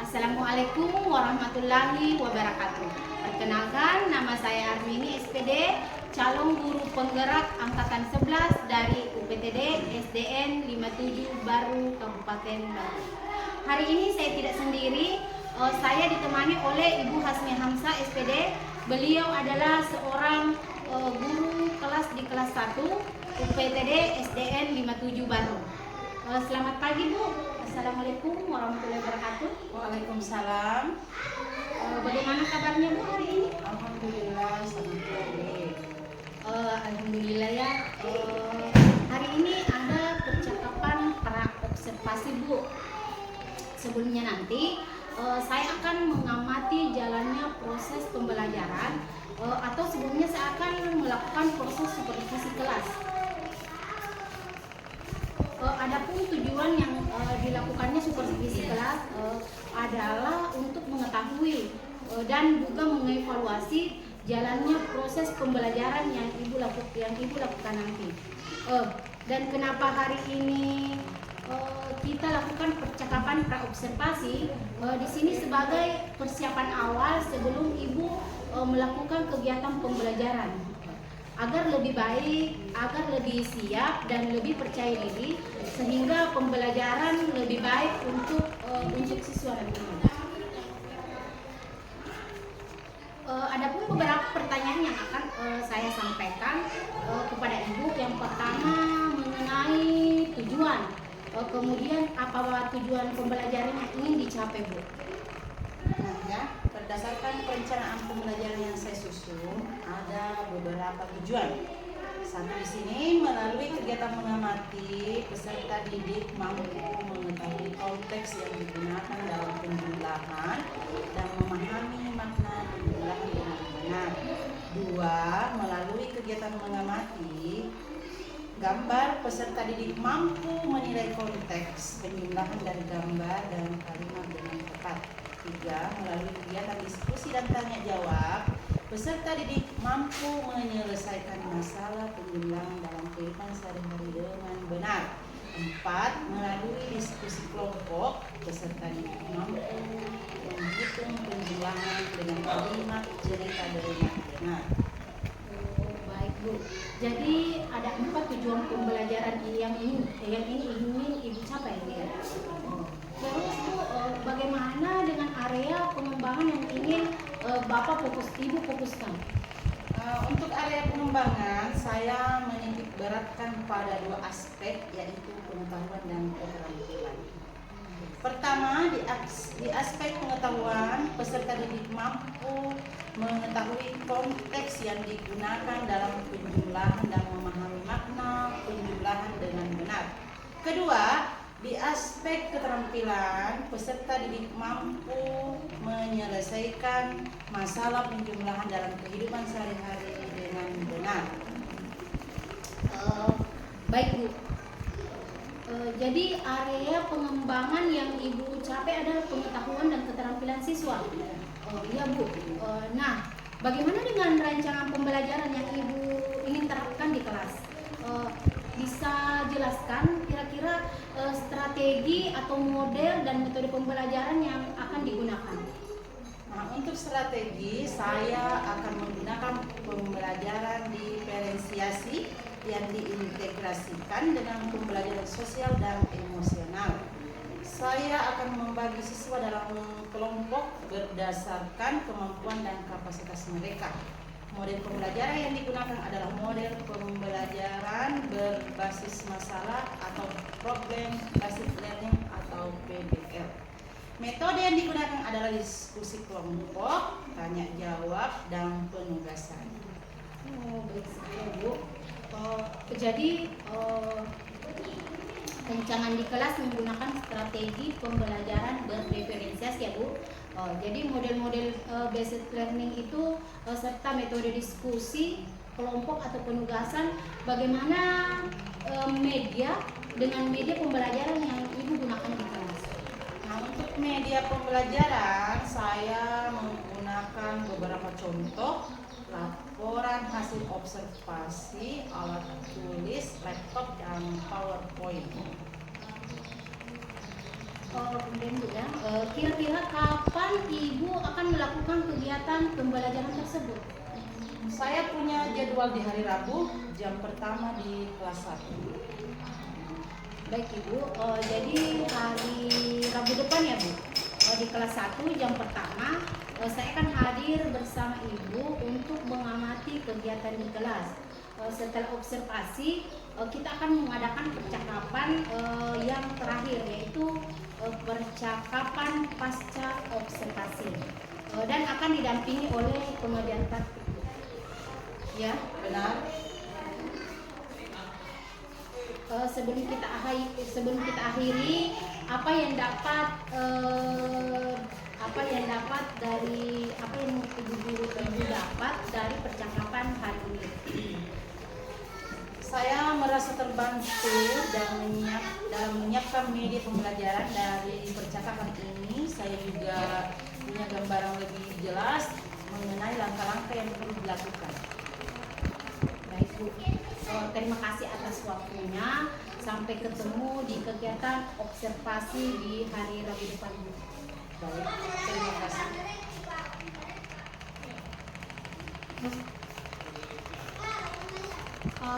Assalamualaikum warahmatullahi wabarakatuh. Perkenalkan, nama saya Armini SPD, calon guru penggerak angkatan 11 dari UPTD SDN 57 Baru, Kabupaten Baru. Hari ini saya tidak sendiri, saya ditemani oleh Ibu Hasmi Hamzah SPD. Beliau adalah seorang guru kelas di kelas 1 UPTD SDN 57 Baru. Selamat pagi Bu. Assalamualaikum warahmatullahi wabarakatuh. Waalaikumsalam. Bagaimana kabarnya Bu hari ini? Alhamdulillah sangat baik. Alhamdulillah ya. Hari ini ada percakapan pra observasi Bu. Sebelumnya nanti saya akan mengamati jalannya proses pembelajaran atau sebelumnya saya akan melakukan proses supervisi kelas. Adapun tujuan yang dilakukannya supervisi kelas adalah untuk mengetahui dan juga mengevaluasi jalannya proses pembelajaran yang ibu lakukan nanti. Dan kenapa hari ini kita lakukan percakapan praobservasi di sini sebagai persiapan awal sebelum ibu melakukan kegiatan pembelajaran, agar lebih baik, agar lebih siap dan lebih percaya diri, sehingga pembelajaran lebih baik untuk siswa nanti. Adapun beberapa pertanyaan yang akan saya sampaikan kepada ibu. Yang pertama mengenai tujuan, kemudian apa tujuan pembelajaran yang ingin dicapai Bu? Nah ya, berdasarkan perencanaan pembelajaran yang saya susun, ada beberapa tujuan. Satu di sini, melalui kegiatan mengamati, peserta didik mampu mengetahui konteks yang digunakan dalam penjumlahan dan memahami makna penjumlahan dengan benar. Dua, melalui kegiatan mengamati, gambar peserta didik mampu menilai konteks penjumlahan dari gambar dalam kalimat dengan tepat. Tiga, melalui kegiatan diskusi dan tanya jawab, peserta didik mampu menyelesaikan masalah penjumlahan dalam kehidupan sehari-hari dengan benar. Empat, melalui diskusi kelompok, peserta didik mampu menghitung penjumlahan dengan kalimat cerita dengan benar. Baik Bu. Jadi ada 4 tujuan pembelajaran yang ingin ibu capai ya. Terus Bu, bagaimana dengan area pengembangan yang ingin ibu fokuskan? Untuk area pengembangan, saya menitik beratkan pada 2 aspek, yaitu pengetahuan dan keterampilan. Pertama, di aspek pengetahuan, peserta didik mampu mengetahui konteks yang digunakan dalam penjumlahan dan memahami makna penjumlahan dengan benar. Kedua, di aspek keterampilan, peserta didik mampu menyelesaikan masalah penjumlahan dalam kehidupan sehari-hari dengan benar. Baik Bu. Jadi area pengembangan yang ibu capai adalah pengetahuan dan keterampilan siswa. Iya Bu. Nah, bagaimana dengan rancangan pembelajaran yang ibu ingin terapkan di kelas? Bisa jelaskan kira-kira strategi atau model dan metode pembelajaran yang akan digunakan? Nah, untuk strategi, saya akan menggunakan pembelajaran diferensiasi yang diintegrasikan dengan pembelajaran sosial dan emosional. Saya akan membagi siswa dalam kelompok berdasarkan kemampuan dan kapasitas mereka. Model pembelajaran yang digunakan adalah model pembelajaran berbasis masalah atau problem based learning atau PBL. Metode yang digunakan adalah diskusi kelompok, tanya jawab, dan penugasan. Oh, baik sekali Bu. Jadi rancangan di kelas menggunakan strategi pembelajaran berdiferensiasi ya Bu. Jadi model-model based learning itu serta metode diskusi kelompok atau penugasan, bagaimana media dengan media pembelajaran yang Ibu gunakan di kelas. Nah, untuk media pembelajaran saya menggunakan beberapa contoh: laporan hasil observasi, alat tulis, laptop, dan PowerPoint. Kemudian Bu ya, kira-kira kapan Ibu akan melakukan kegiatan pembelajaran tersebut? Saya punya jadwal di hari Rabu, jam pertama di kelas 1. Baik Ibu, jadi hari Rabu depan ya Bu, di kelas 1 jam pertama saya akan hadir bersama Ibu untuk mengamati kegiatan di kelas. Setelah observasi, kita akan mengadakan percakapan yang terakhir, yaitu percakapan pasca observasi, dan akan didampingi oleh pengajar praktik. Ya, Benar? sebelum kita akhiri, apa yang Ibu Guru dapat dari percakapan hari ini? Saya merasa terbantu dalam menyiapkan media pembelajaran dari percakapan ini. Saya juga punya gambaran lebih jelas mengenai langkah-langkah yang perlu dilakukan. Baik Bu, terima kasih atas waktunya. Sampai ketemu di kegiatan observasi di hari Rabu depan Bu. Baik, terima kasih.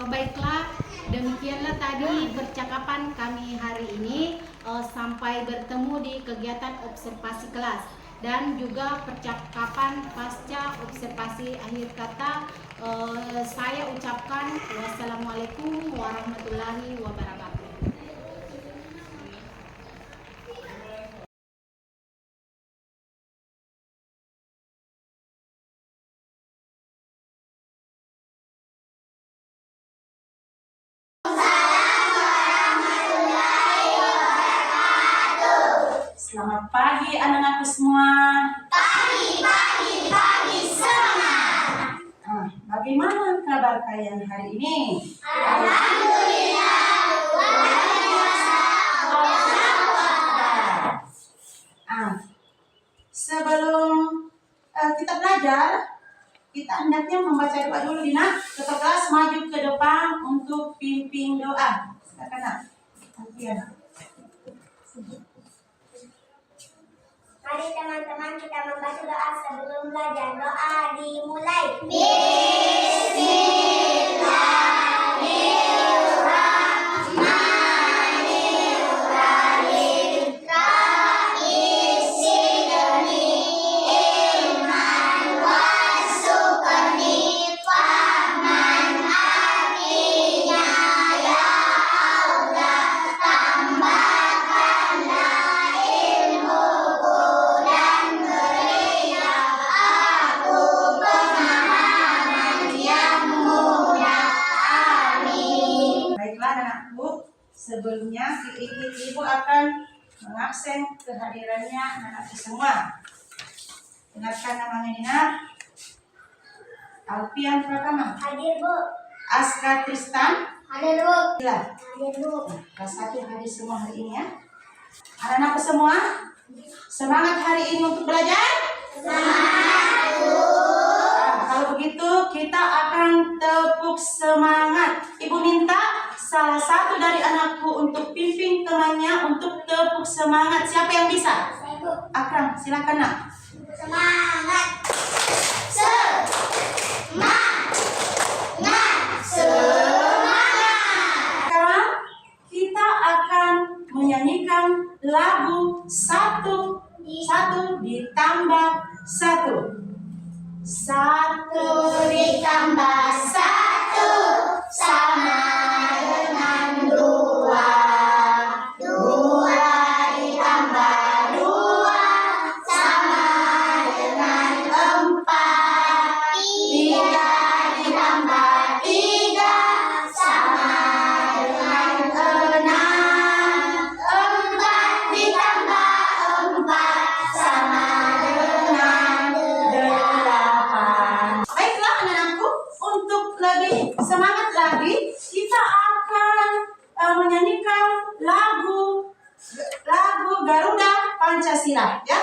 Baiklah, demikianlah tadi percakapan kami hari ini. Sampai bertemu di kegiatan observasi kelas dan juga percakapan pasca observasi akhir kata. Saya ucapkan wassalamualaikum warahmatullahi wabarakatuh. Selamat pagi anak-anakku semua. Pagi semangat. Bagaimana kabar kalian hari ini? Alhamdulillah luar biasa. Sebelum kita belajar, kita hendaknya membaca doa dulu, Dina. Ketua kelas maju ke depan untuk pimpin doa. Silakan, Nak. Mari teman-teman kita membaca doa sebelum belajar. Doa dimulai. Baiklah anak-anakku, sebelumnya ibu akan mengabsen kehadirannya anak-anakku semua. Dengarkan namanya, Dina. Alfian Pratama, Hadir Bu. Aska Tristan, Hadir Bu. Bila. Hadir Bu. Kelas 1 hadir semua hari ini ya. Anak-anakku semua, semangat hari ini untuk belajar? Semangat Bu. Kalau begitu kita akan tepuk semangat. Ibu minta salah satu dari anakku untuk pimpin temannya untuk tepuk semangat. Siapa yang bisa? Saya Bu. Akram, silakan Nak. Semangat. Semangat. Sekarang kita akan menyanyikan lagu satu ditambah satu. Satu Ditambah satu sama dengan dua. Dua ditambah dua Pancasila, ya.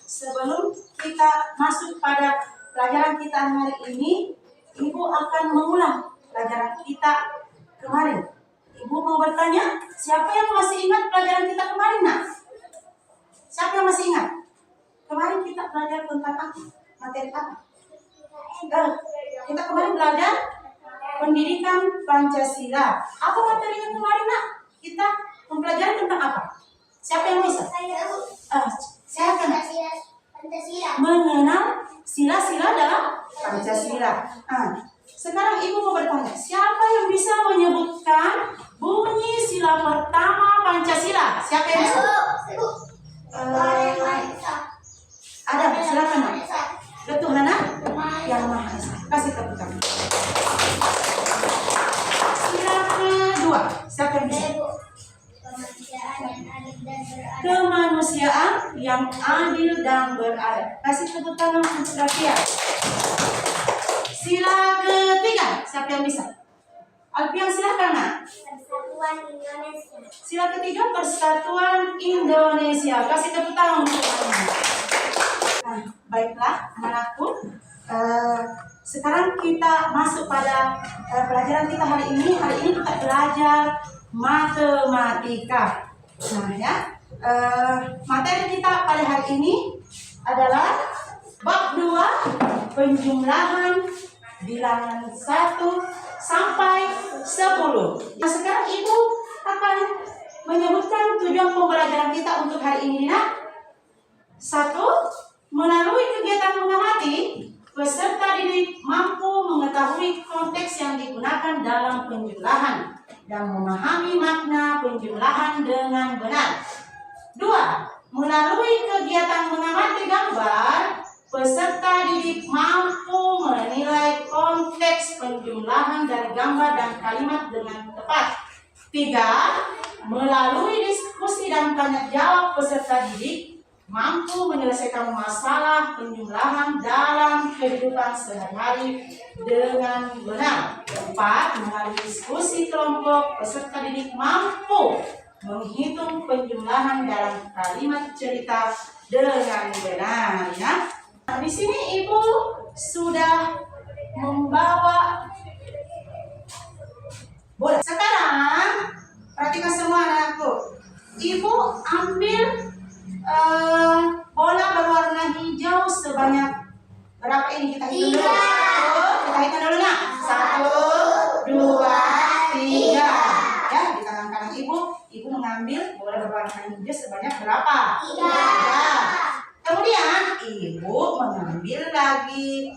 Sebelum kita masuk pada pelajaran kita hari ini, Ibu akan mengulang pelajaran kita kemarin. Ibu mau bertanya, siapa yang masih ingat pelajaran kita kemarin, nak? Siapa yang masih ingat? Kemarin kita belajar tentang apa? Materi apa? Kita kemarin belajar pendidikan Pancasila. Apa materinya kemarin, nak? Kita mempelajari tentang apa? Siapa yang bisa? Saya akan mengenal sila-sila dalam Pancasila. Sekarang Ibu mau bertanya, siapa yang bisa menyebutkan bunyi sila pertama Pancasila? Siapa yang bisa? Ada, silakan. Ketuhanan yang Maha Esa. Kasih tepuk tangan. Sila kedua, siapa yang bisa? Kemanusiaan yang adil dan beradab. Kasih tepuk tangan untuk Rafia. Sila ketiga, siapa yang bisa? Alfian, silakan, nak. Persatuan Indonesia. Sila ketiga, Persatuan Indonesia. Kasih tepuk tangan untuk Rafia. Baiklah, anak-anakku. Sekarang kita masuk pada pelajaran kita hari ini. Hari ini kita belajar matematika. Nah, ya, materi kita pada hari ini adalah bab 2, penjumlahan bilangan 1 sampai 10. Nah, sekarang Ibu akan menyebutkan tujuan pembelajaran kita untuk hari ini, nak. 1. Melalui kegiatan mengamati, peserta didik mampu mengetahui konteks yang digunakan dalam penjumlahan dan memahami makna penjumlahan dengan benar. 2. Melalui kegiatan mengamati gambar, peserta didik mampu menilai konteks penjumlahan dari gambar dan kalimat dengan tepat. 3. Melalui diskusi dan tanya jawab, peserta didik mampu menyelesaikan masalah penjumlahan dalam kehidupan sehari-hari dengan benar. 4. Melalui diskusi kelompok, peserta didik mampu menghitung penjumlahan dalam kalimat cerita dengan benar, ya. Nah, di sini Ibu sudah membawa bola. Sekarang perhatikan semua, anakku. Ibu ambil bola berwarna hijau sebanyak berapa ini? Kita hitung dulu. Kita hitung dulu, nak. 1, 2, 3. Ya, di tangan kanan Ibu mengambil bola berwarna hijau sebanyak berapa? 3. Kemudian Ibu mengambil lagi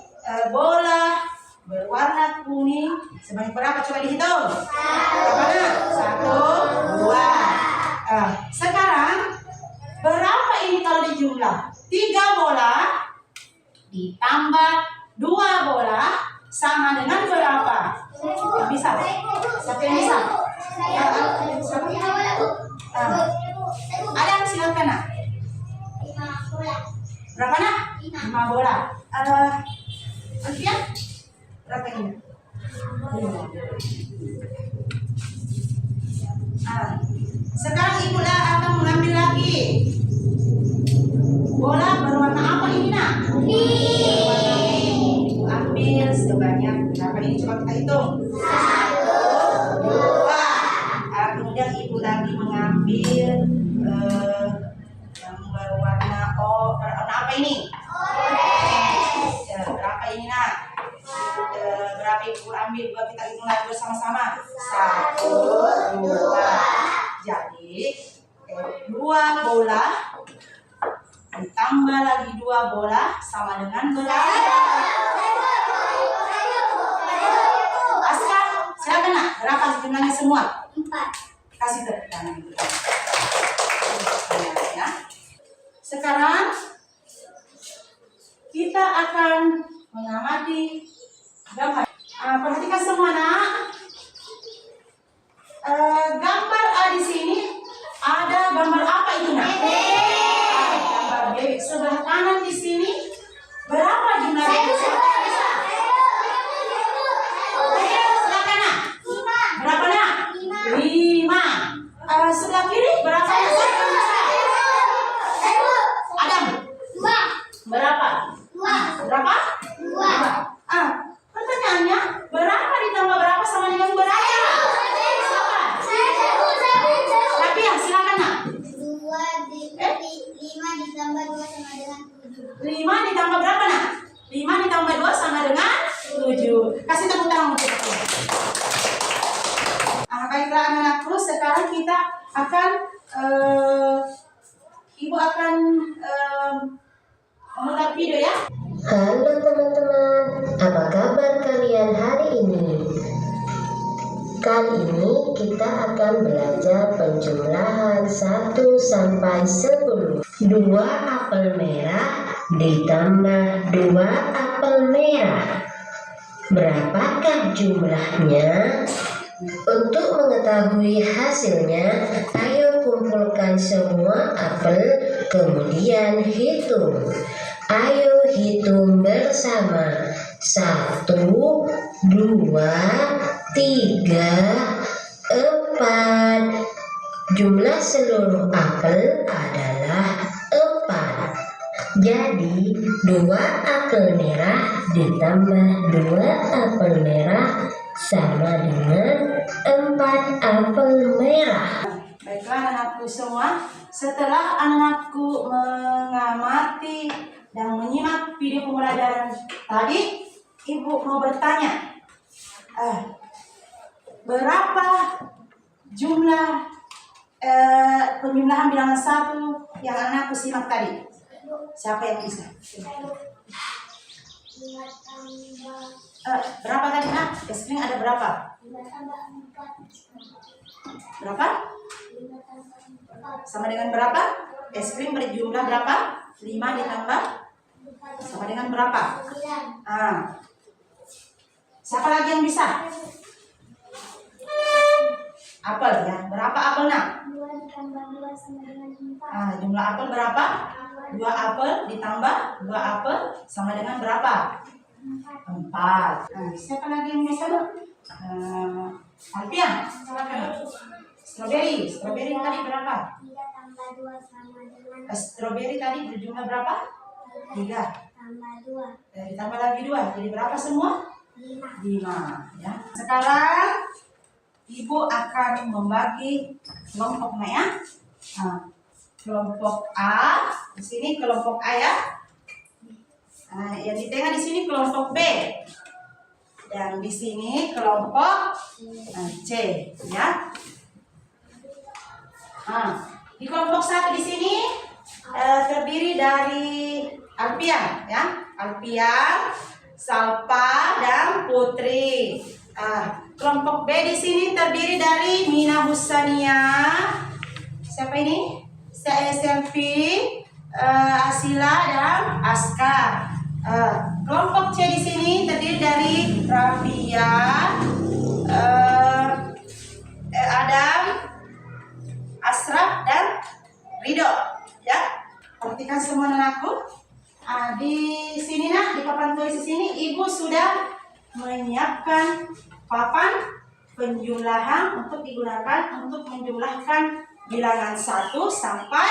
bola berwarna kuning sebanyak berapa? Coba dihitung. Berapa, nak? 1, 2. Sekarang berapa ini kalau dijumlah? 3 bola ditambah 2 bola sama dengan berapa? Yang bisa? Siapa yang bisa? Ada, silakan, nak. 5 bola. Berapa, nak? 5 bola. Alfian, berapa ini? 5. Sekarang Ibu akan mengambil lagi bola berwarna apa ini, nak? Berwarna kuning. Ibu ambil sebanyak berapa ini? Coba kita hitung. 1, 2. Kemudian Ibu lagi mengambil yang berwarna apa ini? Berapa ini, nak? Berapa Ibu ambil? Kita hitung lagi bersama-sama. 1, 2. 2 bola ditambah lagi 2 bola sama dengan berapa? Aska, silakan nak. Berapa jumlahnya semua? 4. Kasih tepuk tangan itu. Ya. Sekarang kita akan mengamati gambar. Perhatikan semua nak. Gambar A di sini ada gambar apa itu nak? Gambar bebek. Sebelah kanan di sini berapa jumlah bebek? Silakan nak. Berapa nak? 5. Sebelah kiri berapa? Adam. Berapa? Berapa? 2. Pertanyaannya, berapa ditambah berapa sama dengan berapa? Tapi ya, silakan nak. 5 ditambah 2 sama dengan 7. 5 ditambah berapa nak? 5 ditambah 2 sama dengan 7. Kasih tepuk tangan untuk aku. Baiklah anak-anakku, sekarang kita akan Ibu akan memutar video ya. Halo teman-teman, apa kabar kalian hari ini? Kali ini kita akan belajar penjumlahan 1 sampai 10. 2 apel merah ditambah 2 apel merah. Berapakah jumlahnya? Untuk mengetahui hasilnya, ayo kumpulkan semua apel, kemudian hitung. Ayo hitung bersama. 1, 2, 3, 4. Jumlah seluruh apel adalah 4. Jadi 2 apel merah ditambah 2 apel merah sama dengan 4 apel merah. Baiklah anak-anakku semua, setelah anak-anakku mengamati dan menyimak video pembelajaran tadi, Ibu mau bertanya, berapa jumlah penjumlahan bilangan 1 yang anak-anakku simak tadi? Siapa yang bisa? Berapa tadi nak? Es krim ada berapa? Berapa? Sama dengan berapa? Es krim berjumlah berapa? 5 ditambah sama dengan berapa? Siapa lagi yang bisa? Apel ya. Berapa apel nak? 2 ditambah 2 sama dengan 4. Jumlah apel berapa? 2 apel ditambah 2 apel sama dengan berapa? 4. Siapa lagi yang bisa? Alfian, silakan. Strawberry tadi berapa? 3 tambah 2 sama dengan Strawberry tadi berjumlah berapa? 3. tambah 2. Ditambah lagi 2. Jadi berapa semua? 5. Ya. Sekarang Ibu akan membagi kelompoknya ya. Kelompok A, di sini kelompok A ya. Yang di tengah di sini kelompok B. Dan di sini kelompok C ya. Di kelompok 1 di sini terdiri dari Alfian ya. Alfian, Salpa dan Putri. Kelompok B di sini terdiri dari Mina Husania. Siapa ini? Selfie, Asila dan Aska. Kelompok C di sini terdiri dari Rafia, Adam, Asraf dan Ridho. Ya, perhatikan semua anakku. Di sini nak, di papan tulis di sini Ibu sudah menyiapkan papan penjumlahan untuk digunakan untuk menjumlahkan bilangan 1 sampai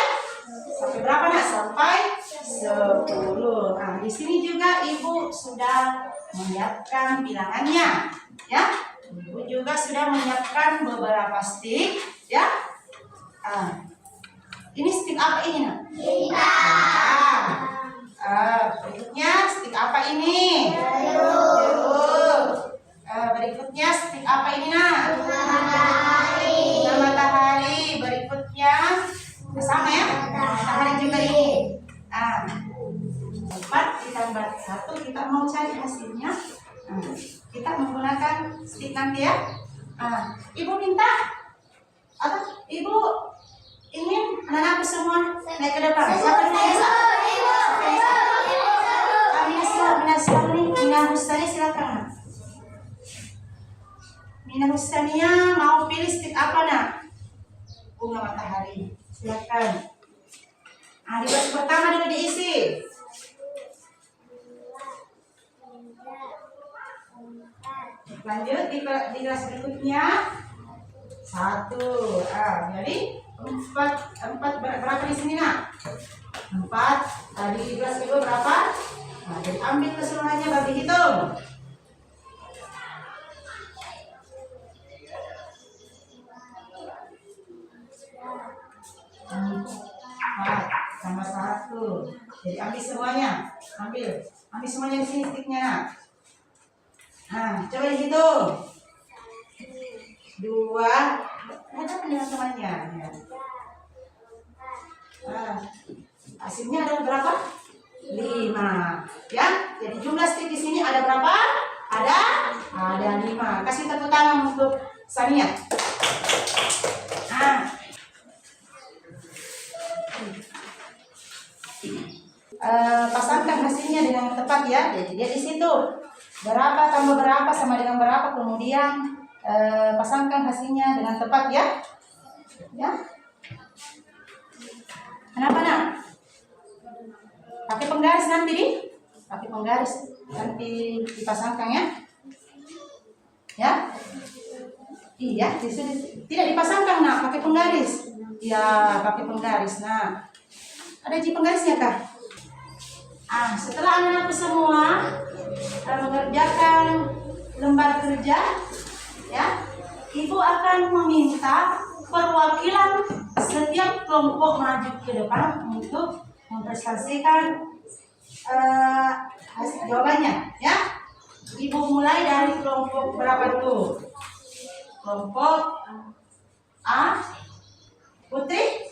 berapa nak? Sampai 10. Di sini juga Ibu sudah menyiapkan bilangannya, ya. Ibu juga sudah menyiapkan beberapa stick, ya. Ini stick apa ini nak? Berikutnya stick apa ini? Berikutnya stick apa ini nak? Matahari. Berikutnya sama ya. mau cari hasilnya, kita menggunakan stick nanti ya. Ibu minta atau ibu ingin anak-anakku semua naik ke depan. Siapa yang bisa? Mina Hustani silakan. Mina Hustania mau pilih stick apa nak? Bunga matahari. Silakan. Di baris pertama dulu diisi. Lanjut di kelas berikutnya. 1. Jadi 4 berapa di sini nak? 4. Tadi di kelas kedua berapa? Jadi ambil keseluruhannya bagi hitung. 4 sama 1. Jadi ambil semuanya. Ambil semuanya di sini sticknya. Coba dihitung. 2. Ada teman-temannya. Hasilnya ada berapa? 5. Ya. Jadi jumlah stick di sini ada berapa? Ada 5. Kasih tepuk tangan untuk Sania. Pasangkan hasilnya dengan tepat ya. Jadi dia di situ berapa tambah berapa sama dengan berapa, kemudian pasangkan hasilnya dengan tepat ya. Ya. Kenapa nak? Pakai penggaris nanti pakai penggaris nanti dipasangkan ya. Ya. Iya, tidak dipasangkan nak, pakai penggaris. Ya, pakai penggaris. Nah, ada penggarisnya kah? Setelah anak-anak semua mengerjakan lembar kerja, ya, ibu akan meminta perwakilan setiap kelompok maju ke depan untuk mempresentasikan hasil jawabannya, ya. Ibu mulai dari kelompok berapa dulu? Kelompok A, Putri.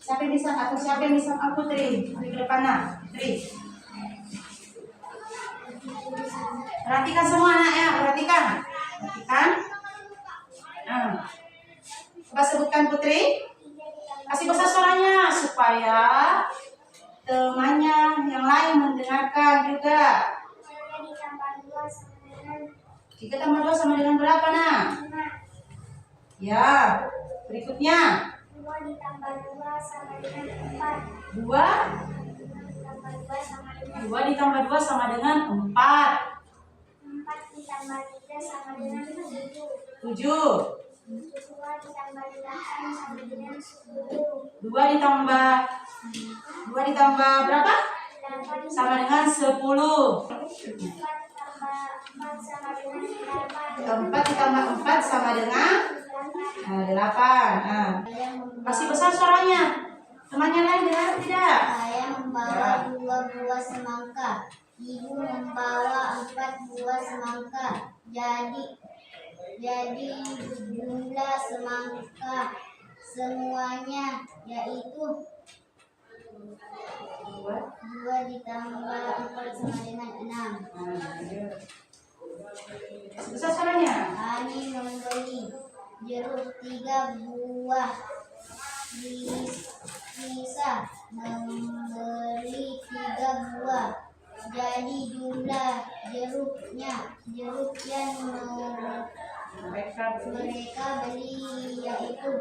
Siapa yang bisa Putri? Di depan Putri. Perhatikan semua anak ya, perhatikan. Coba sebutkan Putri. Kasih besar suaranya supaya temannya yang lain mendengarkan juga. 3 tambah 2 sama dengan berapa nak? 5. Ya, berikutnya. 2 ditambah 2 sama dengan 4. 2 ditambah 2 sama dengan 4. 4 ditambah 3 sama dengan 7. 7. 2 ditambah 8 sama dengan 10. 2 ditambah berapa? 8 Sama dengan 10. 4 ditambah 4 sama dengan 8. 4 ditambah 4 sama dengan 8. Kasih besar suaranya. Temannya lain dengar tidak? Saya membawa 2 buah semangka. Ibu membawa 4 buah semangka. Jadi jumlah semangka semuanya yaitu 2 ditambah 4 sama dengan 6. Besar suaranya. Ani membeli jeruk 3 buah. Bisa membeli 3 buah. Jadi jumlah jeruk yang mereka beli yaitu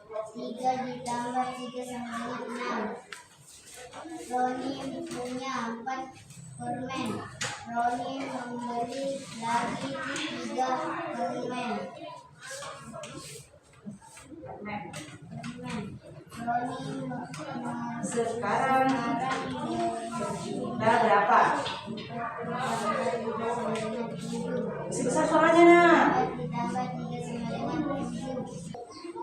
3 ditambah 3 sama dengan 6. Roni punya 4 permen. Roni membeli lagi 3 permen. Sekarang berapa? Besar suaranya nak.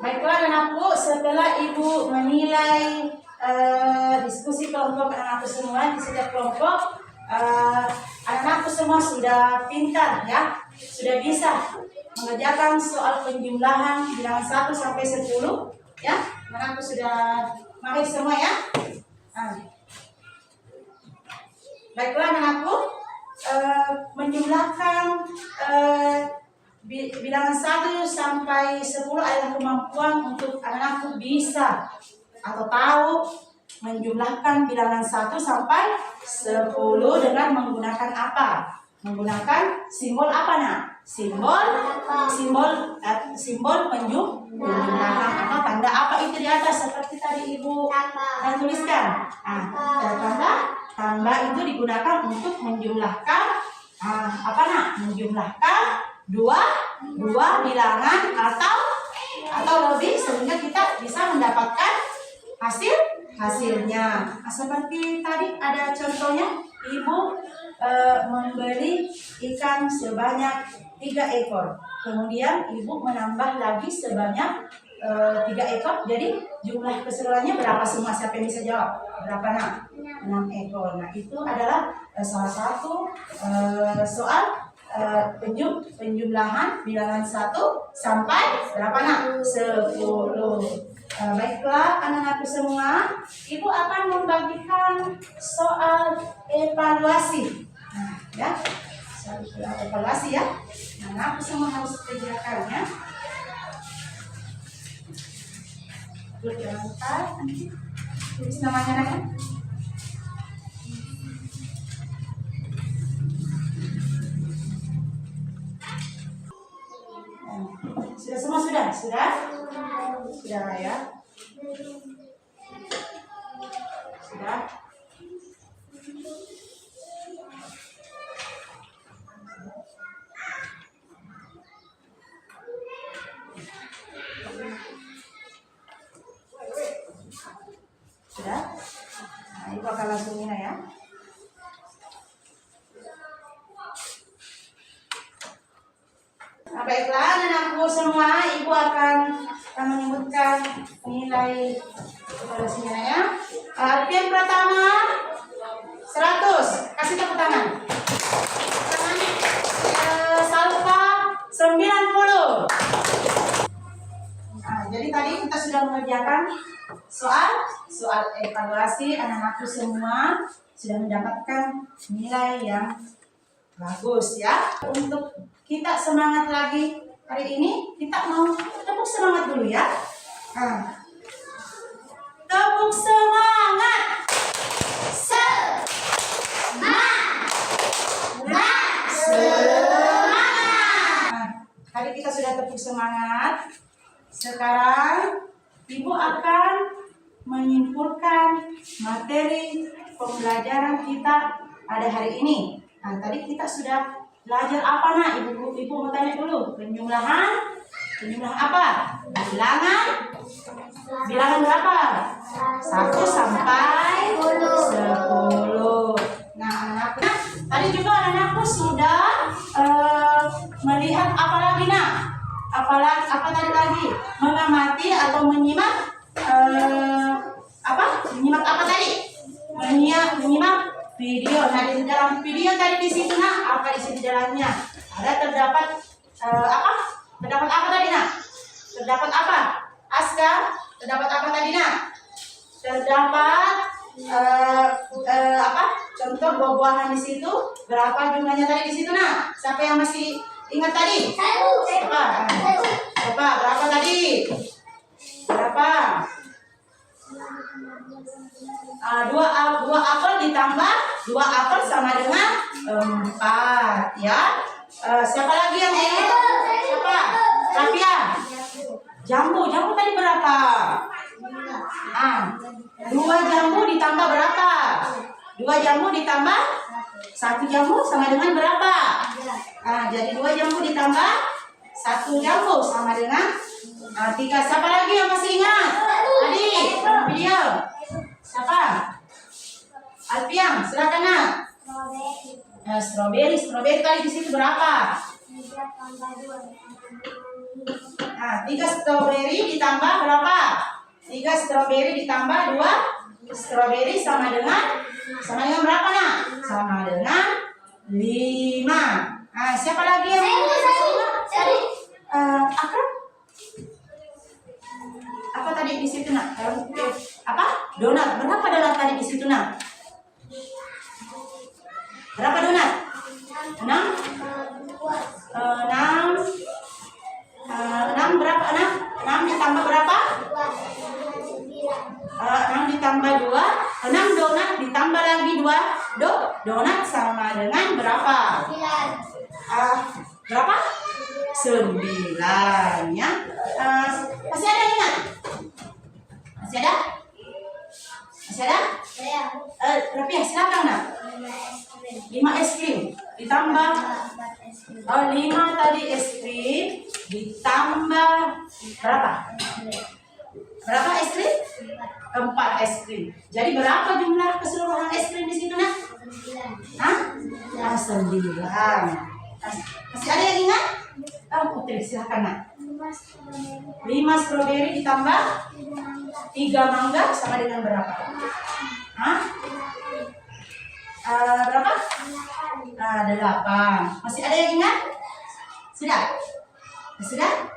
Baiklah anakku, setelah ibu menilai diskusi kelompok anak-anakku semua di setiap kelompok, anak-anakku semua sudah pintar ya, sudah bisa mengerjakan soal penjumlahan bilangan 1 sampai 10 ya. Anak-anakku sudah mahir semua ya. Baiklah anak-anakku, menjumlahkan bilangan 1 sampai 10 adalah kemampuan untuk anak-anak bisa atau tahu menjumlahkan bilangan 1 sampai 10 dengan menggunakan apa? Menggunakan simbol apa nak? Simbol penjumlahan atau tanda apa itu di atas seperti tadi ibu tuliskan. Tanda itu digunakan untuk menjumlahkan apa nak? Menjumlahkan dua bilangan atau lebih sehingga kita bisa mendapatkan hasilnya. Seperti tadi ada contohnya, ibu membeli ikan sebanyak 3 ekor. Kemudian ibu menambah lagi sebanyak 3 ekor. Jadi jumlah keseluruhannya berapa semua? Siapa yang bisa jawab? Berapa nak? 6 ekor. Nah itu adalah salah satu soal penjumlahan bilangan 1 sampai berapa nak? 10. Baiklah anak-anakku semua, ibu akan membagikan soal evaluasi. Nah, ya, soal evaluasi ya. Anak-anakku semua harus kerjakannya. Jangan lupa nanti tulis namanya nak. Sudah semua sudah? Sudah ya. Sudah. Sudah. Nah, ibu akan langsung ini ya. Nah, baiklah anak-anakku semua, ibu akan menyebutkan nilai evaluasinya ya. Alfian pertama 100, kasih tepuk tangan. Salva 90. Nah, jadi tadi kita sudah mengerjakan soal evaluasi. Anak-anakku semua sudah mendapatkan nilai yang bagus ya. Untuk kita semangat lagi hari ini, kita mau tepuk semangat dulu ya. Tepuk semangat. Tadi kita sudah tepuk semangat. Sekarang ibu akan menyimpulkan materi pembelajaran kita pada hari ini. Nah, tadi kita sudah belajar apa nak? Ibu mau tanya dulu. Penjumlahan apa? Bilangan berapa? 1 sampai 10. Nah, anak-anakku tadi juga anak-anakku sudah melihat apa lagi nak? Apa tadi lagi? Mengamati atau menyimak menyimak apa tadi? Menyimak video. Nah, di dalam video tadi di situ nak, apa isi di dalamnya? Terdapat Terdapat apa tadi nak? Terdapat apa? Aska, terdapat apa tadi nak? Terdapat contoh buah-buahan di situ. Berapa jumlahnya tadi di situ nak? Siapa yang masih ingat tadi? Siapa? Berapa tadi? Berapa? 2 apel ditambah 2 apel sama dengan 4 ya. Siapa lagi yang ingat? Siapa? Rafia. Jambu tadi berapa? 2 jambu ditambah berapa? 2 jambu ditambah 1 jambu sama dengan berapa? Jadi 2 jambu ditambah 1 jambu sama dengan 3. Siapa lagi yang masih ingat? Tadi video. Siapa? Alfian, silakan nak. Strawberry tadi di situ berapa? 3 strawberry ditambah berapa? 3 strawberry ditambah 2 strawberry sama dengan berapa nak? Sama dengan 5. Siapa lagi yang tadi? Akrab? Apa tadi di situ nak? Donat. Berapa donat tadi di situ nak? Berapa donat? 6 ditambah 2, 6 donat ditambah lagi 2 donat sama dengan berapa? Berapa? 9 ya. Masih ada ingat? Masih ada? Masih ada? Rafiah silakan nak. 5 es krim ditambah 5 tadi es krim ditambah berapa? Berapa es krim? 4 es krim. Jadi berapa jumlah keseluruhan es krim di situ nak? 9. Masih ada yang ingat? Putri silakan nak. 5 stroberi ditambah 3 mangga sama dengan berapa? Berapa? 8. Masih ada yang ingat? Sudah? Sudah?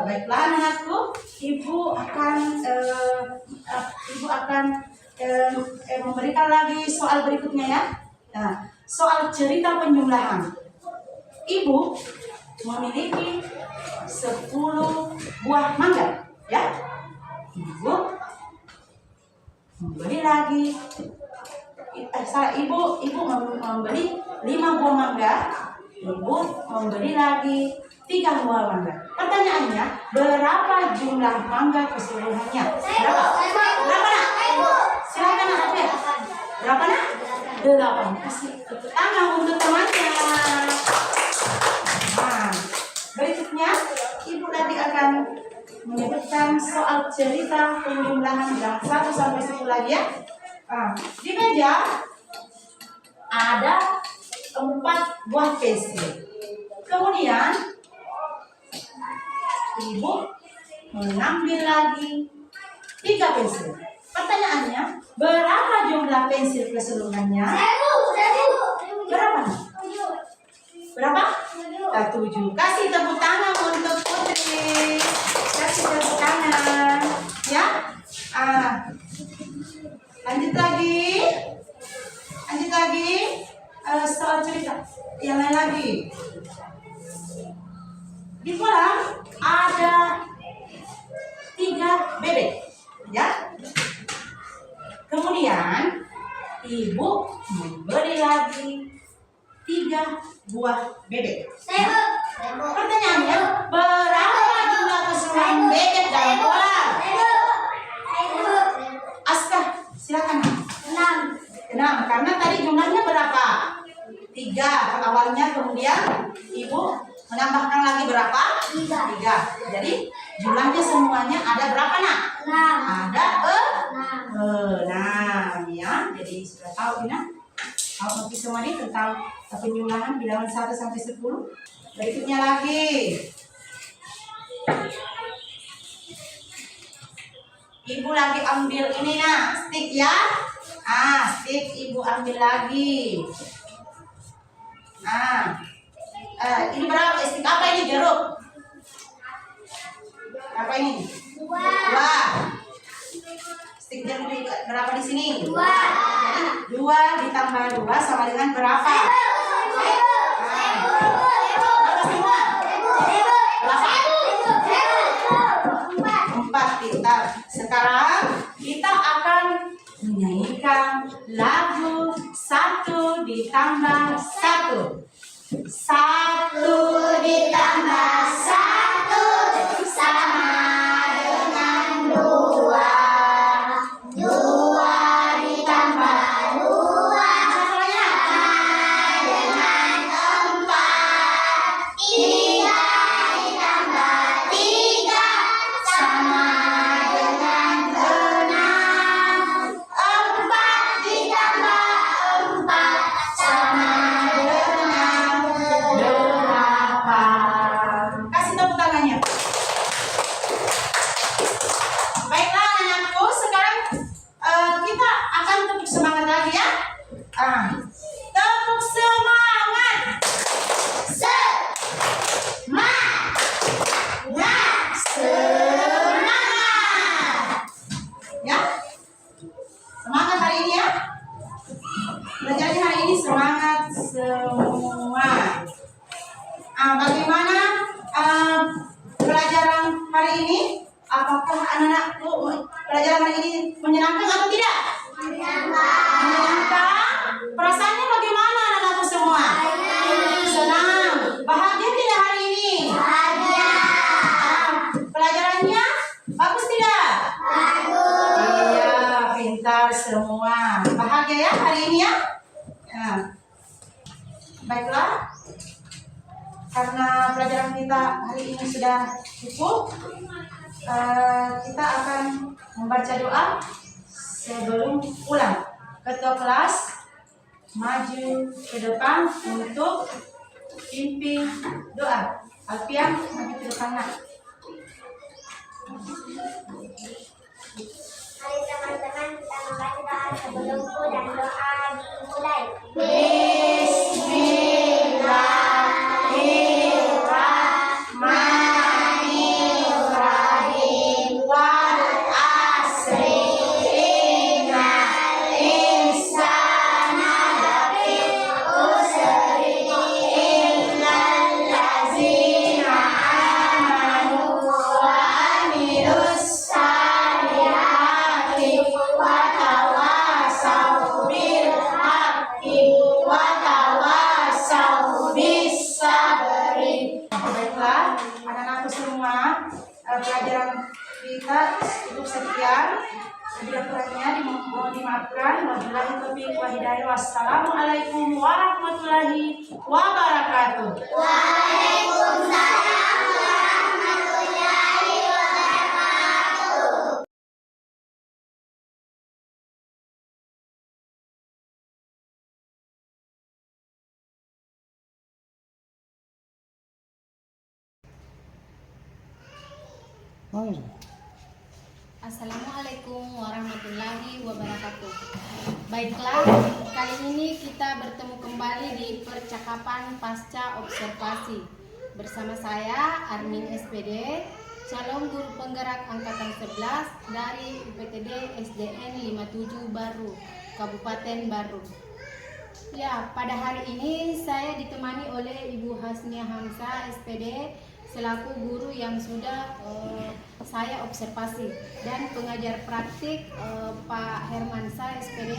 Baiklah anakku, ibu akan memberikan lagi soal berikutnya ya. Soal cerita penjumlahan. Ibu memiliki 10 buah mangga, ya. Ibu membeli lagi. Ibu membeli 5 buah mangga. Ibu membeli lagi 3 buah mangga. Pertanyaannya, berapa jumlah mangga keseluruhannya? Berapa? Berapa nak? Silakan nak. Berapa nak? 8. Kasih tepuk tangan untuk temannya. Berikutnya, ibu nanti akan menyebutkan soal cerita penjumlahan yang 1 sampai 10 lagi ya. Di meja ada 4 buah pensil. Kemudian ibu mengambil lagi 3 pensil. Pertanyaannya, berapa jumlah pensil keseluruhannya? Berapa? Berapa? 7. Kasih tepuk tangan untuk Putri. Kasih tepuk tangan. Ya. Lanjut lagi. Soal cerita yang lain lagi. Di kolam ada 3 bebek, ya. Kemudian ibu membeli lagi 3 buah bebek. Pertanyaannya, berapa jumlah keseluruhan bebek dalam kolam? Askah, silakan. 6, karena tadi jumlahnya berapa? 3 awalnya, kemudian ibu menambahkan lagi berapa? 3. Jadi jumlahnya semuanya ada berapa nak? 6. Ada 6 ya. Jadi sudah tahu ini. Tahu nanti semua ini tentang penjumlahan bilangan 1 sampai 10. Berikutnya lagi. Ibu lagi ambil ini nah, stick ya. Stick ibu ambil lagi. Ini berapa? Stick apa ini? Jeruk. Apa ini? 2. Stick jeruk berapa di sini? 2. 2 ditambah 2 sama dengan berapa? Berapa semua? Berapa? 4. Pintar. Sekarang kita akan menyanyikan lagu 1 ditambah 1. 1 ditambah 1 sama dengan 2. 2 ditambah 2 sama dengan 4. 3 ditambah 3 sama dengan 6. 4 ditambah 4 sama dengan 8. Kasih tepuk tangannya. Baiklah anakku, sekarang kita akan tepuk semangat lagi ya. Tepuk semangat. Semangat. Ya. Semangat hari ini ya. Belajarnya hari ini semangat semua. Bagaimana pelajaran hari ini? Apakah anak-anakku pelajaran hari ini menyenangkan atau tidak? Menyenangkan. Perasaannya bagaimana anak-anakku semua? Senang. Bahagia tidak hari ini? Pelajarannya bagus tidak? Iya, pintar semua. Bahagia ya hari ini ya? Nah, baiklah. Karena pelajaran kita hari ini sudah cukup, kita akan membaca doa sebelum pulang. Ketua kelas maju ke depan untuk pimpin doa. Alfian, maju ke depan nak. Mari teman-teman kita membaca doa sebelumku dan doa dimulai. Bismillahirrahmanirrahim. Wal asri innal insana lafi khusri illal ladzina amanu wa amilus salihati wa tawasaw bil haqqi wa tawasaw bis sabri. Baiklah, anak-anakku semua, pelajaran kita cukup sekian. Bila kurangnya mohon dimaafkan. Wabillahi taufiq wal hidayah. Wassalamualaikum warahmatullahi wabarakatuh. Assalamualaikum warahmatullahi wabarakatuh. Baiklah, kali ini kita bertemu kembali di percakapan pasca observasi. Bersama saya Armin SPD, calon guru penggerak angkatan 11 dari UPTD SDN 57 Baru, Kabupaten Baru. Ya, pada hari ini saya ditemani oleh Ibu Hasnia Hamzah SPD selaku guru yang sudah saya observasi, dan pengajar praktik Pak Hermansyah SPD.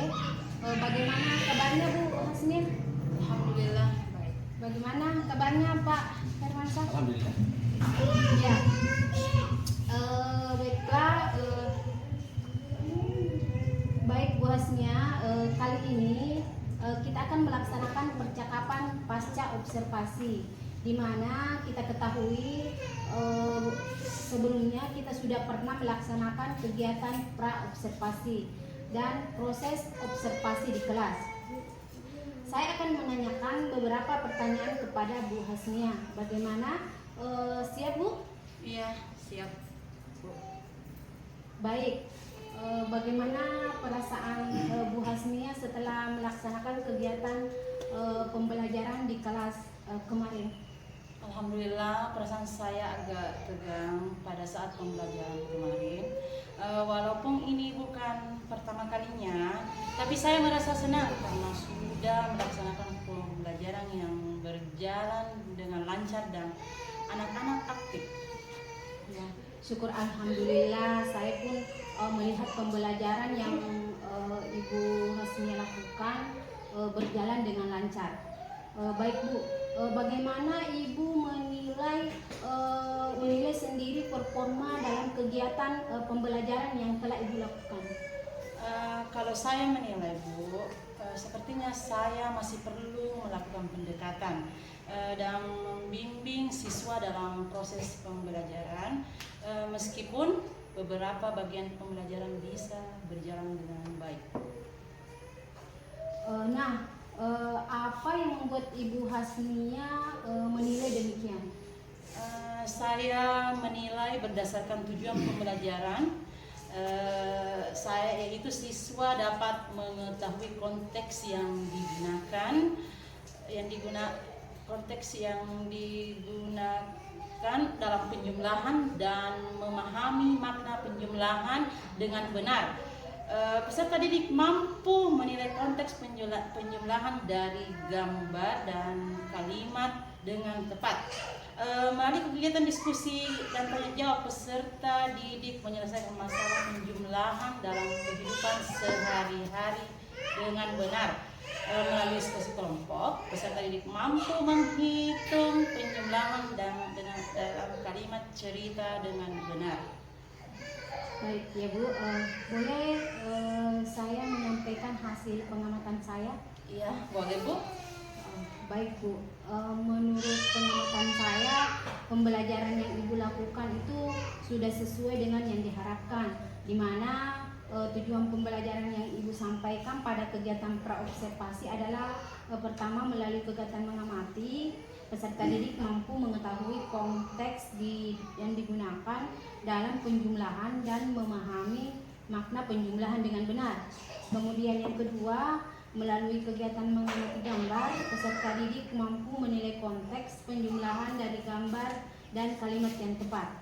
Bagaimana kabarnya Bu Hasnia? Alhamdulillah baik. Bagaimana kabarnya Pak Hermansyah? Alhamdulillah. Ya, baiklah. Baik Bu Hasnia, kali ini kita akan melaksanakan percakapan pasca observasi, di mana kita ketahui sebelumnya kita sudah pernah melaksanakan kegiatan pra-observasi dan proses observasi di kelas. Saya akan menanyakan beberapa pertanyaan kepada Bu Hasnia. Bagaimana? Siap Bu? Iya, siap. Bu. Baik. Bagaimana perasaan Bu Hasnia setelah melaksanakan kegiatan pembelajaran di kelas kemarin? Alhamdulillah, perasaan saya agak tegang pada saat pembelajaran kemarin. Walaupun ini bukan pertama kalinya, tapi saya merasa senang karena sudah melaksanakan pembelajaran yang berjalan dengan lancar dan anak-anak aktif. Ya, syukur alhamdulillah, saya pun melihat pembelajaran yang Ibu Hasnia lakukan berjalan dengan lancar. Baik Bu, bagaimana Ibu menilai sendiri performa dalam kegiatan pembelajaran yang telah Ibu lakukan? Kalau saya menilai Bu, sepertinya saya masih perlu melakukan pendekatan dan membimbing siswa dalam proses pembelajaran, meskipun beberapa bagian pembelajaran bisa berjalan dengan baik. Apa yang membuat Ibu Hasnia menilai demikian? Saya menilai berdasarkan tujuan pembelajaran. Saya yaitu siswa dapat mengetahui konteks yang digunakan, dalam penjumlahan dan memahami makna penjumlahan dengan benar. Peserta didik mampu menilai konteks penjumlahan dari gambar dan kalimat dengan tepat. Melalui kegiatan diskusi dan tanya jawab, peserta didik menyelesaikan masalah penjumlahan dalam kehidupan sehari-hari dengan benar. Melalui diskusi kelompok, peserta didik mampu menghitung penjumlahan dalam kalimat cerita dengan benar. Baik ya Bu, boleh saya menyampaikan hasil pengamatan saya? Iya, boleh Bu. Baik Bu, menurut pengamatan saya pembelajaran yang Ibu lakukan itu sudah sesuai dengan yang diharapkan, di mana tujuan pembelajaran yang Ibu sampaikan pada kegiatan praobservasi adalah pertama, melalui kegiatan mengamati, peserta didik mampu mengetahui konteks yang digunakan dalam penjumlahan dan memahami makna penjumlahan dengan benar. Kemudian yang kedua, melalui kegiatan mengamati gambar, peserta didik mampu menilai konteks penjumlahan dari gambar dan kalimat yang tepat.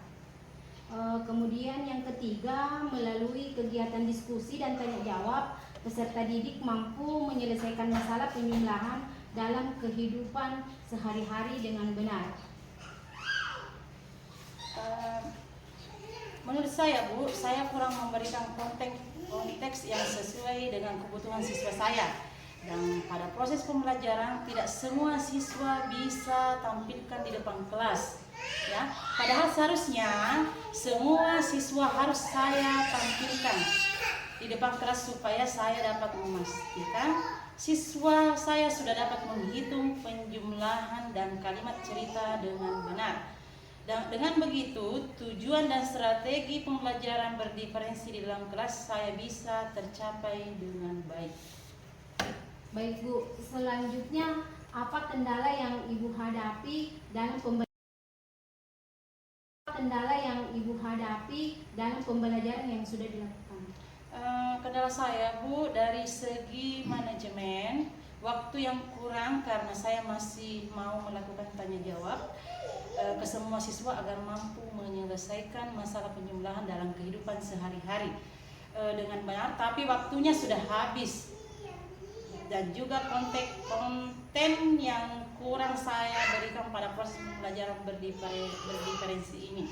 Kemudian yang ketiga, melalui kegiatan diskusi dan tanya jawab, peserta didik mampu menyelesaikan masalah penjumlahan dalam kehidupan sehari-hari dengan benar. Menurut saya Bu, saya kurang memberikan konteks yang sesuai dengan kebutuhan siswa saya. Dan pada proses pembelajaran tidak semua siswa bisa tampilkan di depan kelas. Ya, padahal seharusnya semua siswa harus saya tampilkan di depan kelas supaya saya dapat memastikan siswa saya sudah dapat menghitung penjumlahan dan kalimat cerita dengan benar. Dan dengan begitu, tujuan dan strategi pembelajaran berdiferensi di dalam kelas saya bisa tercapai dengan baik. Baik Bu, selanjutnya apa kendala yang Ibu hadapi dalam pembelajaran yang sudah dilakukan? Kendala saya Bu, dari segi manajemen, waktu yang kurang karena saya masih mau melakukan tanya jawab ke semua siswa agar mampu menyelesaikan masalah penjumlahan dalam kehidupan sehari-hari dengan benar, tapi waktunya sudah habis. Dan juga konten yang kurang saya berikan pada proses pembelajaran berdiferensi ini.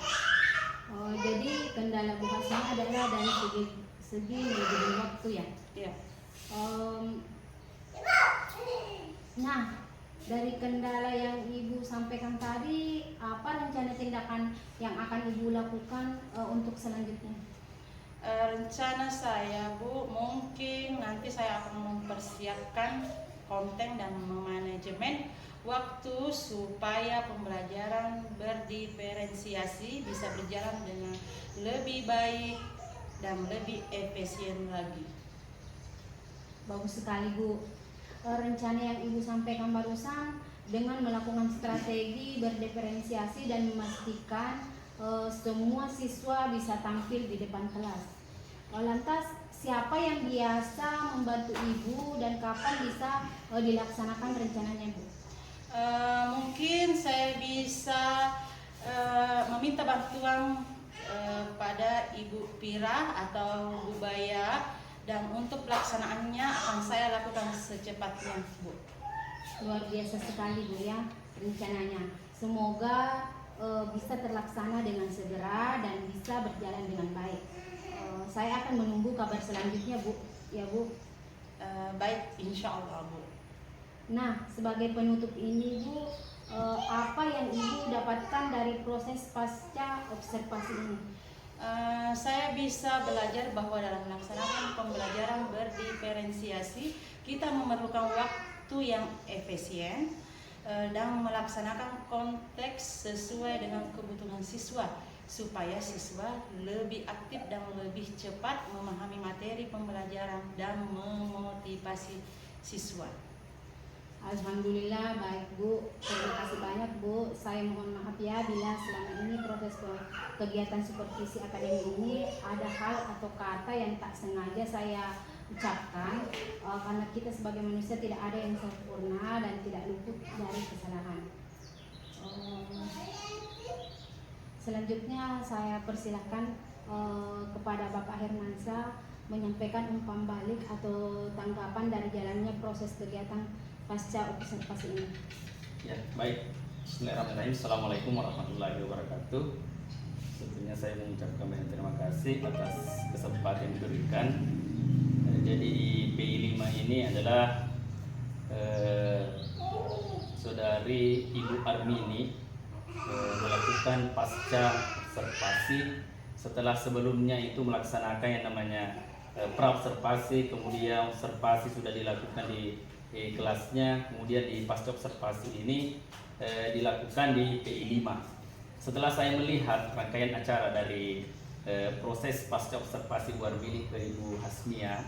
Jadi kendala Bu Hasna adalah dari segi manajemen waktu ya? Iya. Nah, dari kendala yang Ibu sampaikan tadi, apa rencana tindakan yang akan Ibu lakukan untuk selanjutnya? Rencana saya Bu, mungkin nanti saya akan mempersiapkan konten dan manajemen waktu supaya pembelajaran berdiferensiasi bisa berjalan dengan lebih baik dan lebih efisien lagi. Bagus sekali Bu. Rencana yang Ibu sampaikan barusan dengan melakukan strategi berdiferensiasi dan memastikan semua siswa bisa tampil di depan kelas. Lantas siapa yang biasa membantu Ibu dan kapan bisa dilaksanakan rencananya Bu? Mungkin saya bisa meminta bantuan pada Ibu Pira atau Bu Baya, dan untuk pelaksanaannya akan saya lakukan secepatnya Bu. Luar biasa sekali Bu ya rencananya. Semoga bisa terlaksana dengan segera dan bisa berjalan dengan baik. Saya akan menunggu kabar selanjutnya Bu. Ya Bu. Baik, insya Allah Bu. Nah, sebagai penutup ini Bu, apa yang Ibu dapatkan dari proses pasca observasi ini? Saya bisa belajar bahwa dalam melaksanakan pembelajaran berdiferensiasi kita memerlukan waktu yang efisien dan melaksanakan konteks sesuai dengan kebutuhan siswa supaya siswa lebih aktif dan lebih cepat memahami materi pembelajaran dan memotivasi siswa. Alhamdulillah, baik Bu. Terima kasih banyak Bu. Saya mohon maaf ya bila selama ini proses kegiatan supervisi akademik ini ada hal atau kata yang tak sengaja saya ucapkan, karena kita sebagai manusia tidak ada yang sempurna dan tidak luput dari kesalahan. Selanjutnya saya persilahkan kepada Bapak Hermansyah menyampaikan umpan balik atau tanggapan dari jalannya proses kegiatan pasca observasi ini. Ya, baik. Bismillahirrahmanirrahim. Assalamualaikum warahmatullahi wabarakatuh. Tentunya saya mengucapkan banyak terima kasih atas kesempatan yang diberikan. Jadi PI 5 ini adalah saudari Ibu Armini melakukan pasca observasi setelah sebelumnya itu melaksanakan yang namanya pra-observasi, kemudian observasi sudah dilakukan di kelasnya, kemudian di pasca observasi ini dilakukan di PI 5. Setelah saya melihat rangkaian acara dari proses pasca observasi Bu Armini ke Ibu Hasmia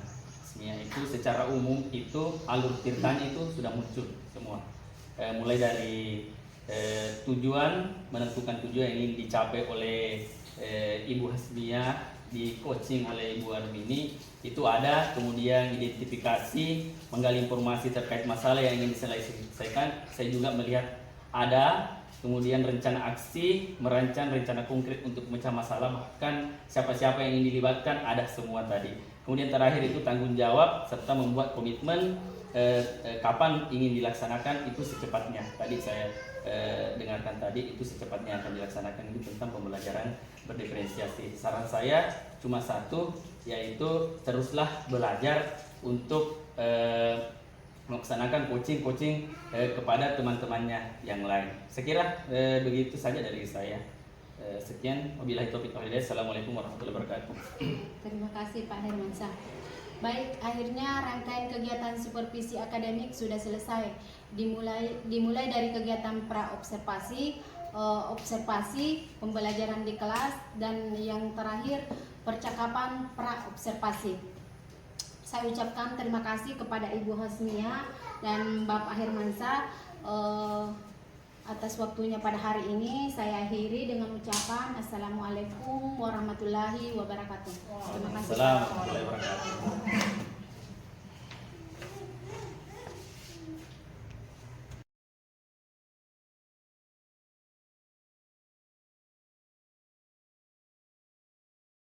itu secara umum itu alur ceritanya itu sudah muncul semua. Mulai dari tujuan, menentukan tujuan yang ingin dicapai oleh Ibu Hasmia, di coaching oleh Ibu Armini itu ada, kemudian identifikasi, menggali informasi terkait masalah yang ingin diselesaikan, saya juga melihat ada, kemudian rencana aksi, merancang rencana konkret untuk memecah masalah, bahkan siapa-siapa yang ingin dilibatkan ada semua tadi. Kemudian terakhir itu tanggung jawab serta membuat komitmen kapan ingin dilaksanakan itu secepatnya. Tadi saya dengarkan tadi itu secepatnya akan dilaksanakan, itu tentang pembelajaran berdiferensiasi. Saran saya cuma satu, yaitu teruslah belajar untuk melaksanakan coaching kepada teman-temannya yang lain. Sekira begitu saja dari saya. Sekian, wabillahi taufiq wal hidayah. Assalamualaikum warahmatullahi wabarakatuh. Terima kasih Pak Hermansyah. Baik, akhirnya rangkaian kegiatan supervisi akademik sudah selesai. Dimulai dari kegiatan pra-observasi, observasi, pembelajaran di kelas, dan yang terakhir percakapan pra-observasi. Saya ucapkan terima kasih kepada Ibu Hasmia dan Bapak Hermansyah atas waktunya pada hari ini. Saya akhiri dengan ucapan Assalamualaikum warahmatullahi wabarakatuh. Terima kasih. Assalamualaikum warahmatullahi wabarakatuh.